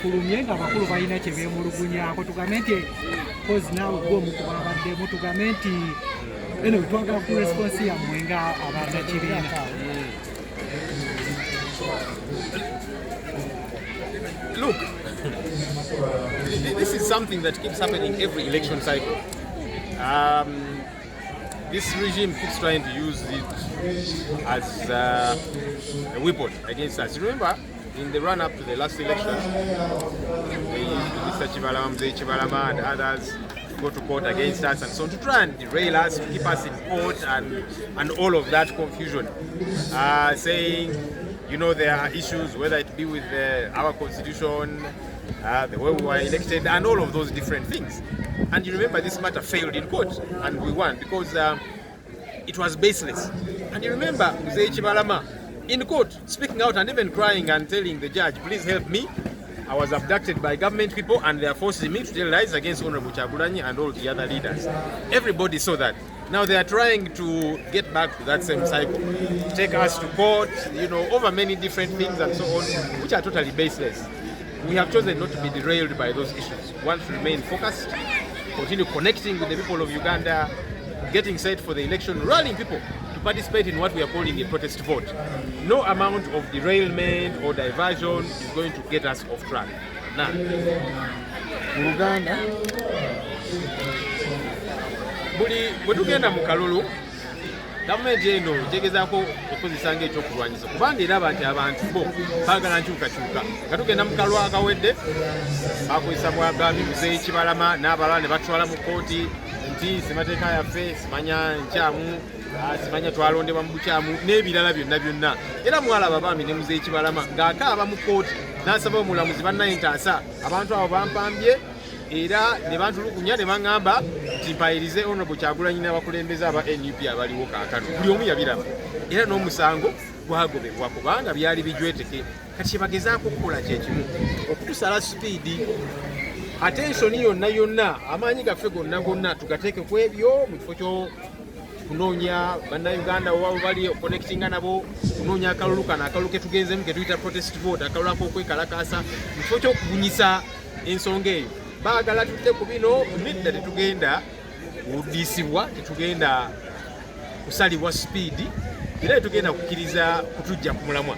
efulumye nga bakulu balina kye beemulugunyaako tugambe nti kozi naawe gwe omukuba abaddemu tugambe nti eno twagala ku responsi yammwe nga abannakibiina. Look, this is something that keeps happening every election cycle. This regime keeps trying to use it as a weapon against us. Remember, in the run-up to the last election, Mr. Chibalama and others go to court against us and so on to try and derail us, to keep us in court and all of that confusion. Saying, you know, there are issues, whether it be with our constitution, the way we were elected, and all of those different things. And you remember this matter failed in court, and we won because it was baseless. And you remember Mzee Chibalama in court speaking out and even crying and telling the judge, please help me. I was abducted by government people and they are forcing me to tell lies against Honorable Chagulanyi and all the other leaders. Everybody saw that. Now they are trying to get back to that same cycle, take us to court, you know, over many different things and so on, which are totally baseless. We have chosen not to be derailed by those issues. We want to remain focused, continue connecting with the people of Uganda, getting set for the election, rallying people to participate in what we are calling a protest vote. No amount of derailment or diversion is going to get us off track. Now, Uganda bwe tugenda mu kalulu gavumenti eno tegezaako okozesanga ekyokulwanyisa kubanga eraba nti abantu bo baagala nkyukakyuka nga tugenda mu kalulu akawedde bakozesa bwagabi Mzee Chibalama n'abalala ne batwala mu kooti nti semateeka yaffe simanya nkyamu simanya twalondebwa mu bukyamu n'ebirala byonna era mwalaba baami ne Mzee Chibalama ng'akaaba mu kooti n'asaba omulamuzi bannaye ntaasa abantu abo bampambye era ne bantulugunya ne baŋŋamba nti mpayirize Honorable Kyagulanyi n'abakulembeze aba NUP abaliwo kaakano buli omu yabiraba era n'omusango gwagobebwa kubanga byali bijweteke kati kye bagezaako okukola kye kimu okutusala sipiidi attention yonna amaanyi gaffe gonna tugateeke ku ebyo mu kifo kyo kunoonya bannayuganda waba bali connectinga nabo kunoonya akalulu kano akalulu ke tugenzemu ke tuyita protest vote akalulu ak'okwekalakaasa mu kifo ky'okubunyisa ensonga eyo baagala tutte ku bino nedda tetugenda kuddisibwa tetugenda kusalibwa sipiidi era tetugenda kukkiriza kutujja ku mulamwa